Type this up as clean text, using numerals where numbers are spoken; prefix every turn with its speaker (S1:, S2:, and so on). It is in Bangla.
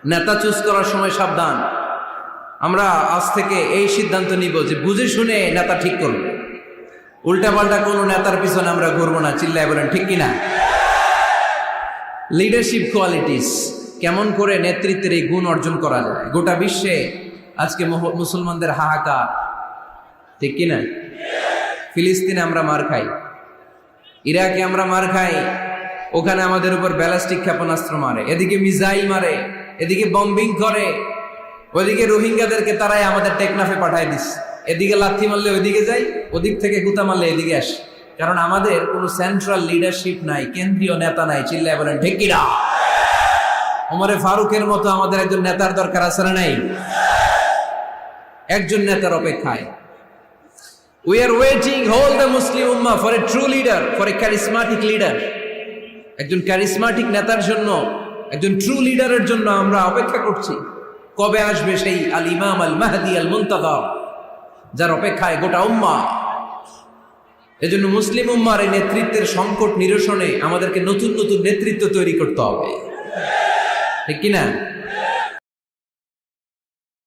S1: নেতা চুজ করার সময় সাবধান। আমরা আজ থেকে এই সিদ্ধান্ত নিব যে বুঝে শুনে নেতা ঠিক করব, উল্টাপাল্টা কোনো নেতার পিছনে আমরা ঘুরবো না। চিল্লায় বলেন ঠিক কিনা? লিডারশিপ কোয়ালিটিস, কেমন করে নেতৃত্বের এই গুণ অর্জন করা যায়। গোটা বিশ্বে আজকে মুসলমানদের হাহাকার, ঠিক কিনা? ফিলিস্তিনে আমরা মার খাই, ইরাকে আমরা মার খাই, ওখানে আমাদের উপর ব্যালিস্টিক ক্ষেপণাস্ত্র মারে, এদিকে মিসাইল মারে, এদিকে বম্বিং করে, ওইদিকে রোহিঙ্গাদেরকে তারাই আমাদের টেকনাফে পাঠায় দিস। এদিকে লাথি মারলে ওইদিকে যাই, ওদিক থেকে গুতা মারলে এদিকে আসে। কারণ আমাদের কোনো সেন্ট্রাল লিডারশিপ নাই, কেন্দ্রীয় নেতা নাই। চিল্লায় বলেন ঠিক কিনা? ওমরে ফারুকের মতো আমাদের একজন নেতার দরকার আছে না নাই? একজন নেতার অপেক্ষায়। We are waiting, all the Muslim Ummah, for a true leader, for a charismatic leader. একজন ক্যারিসমাটিক নেতার জন্য, একজন ট্রু লিডারের জন্য আমরা অপেক্ষা করছি। কবে আসবে সেই আল ইমাম আল মাহদি আল মুনতাযর, যার অপেক্ষায় গোটা উম্মাহ। এজন্য মুসলিম উম্মার এই নেতৃত্বের সংকট নিরসনে আমাদেরকে নতুন নতুন নেতৃত্ব তৈরি করতে হবে, ঠিক কিনা?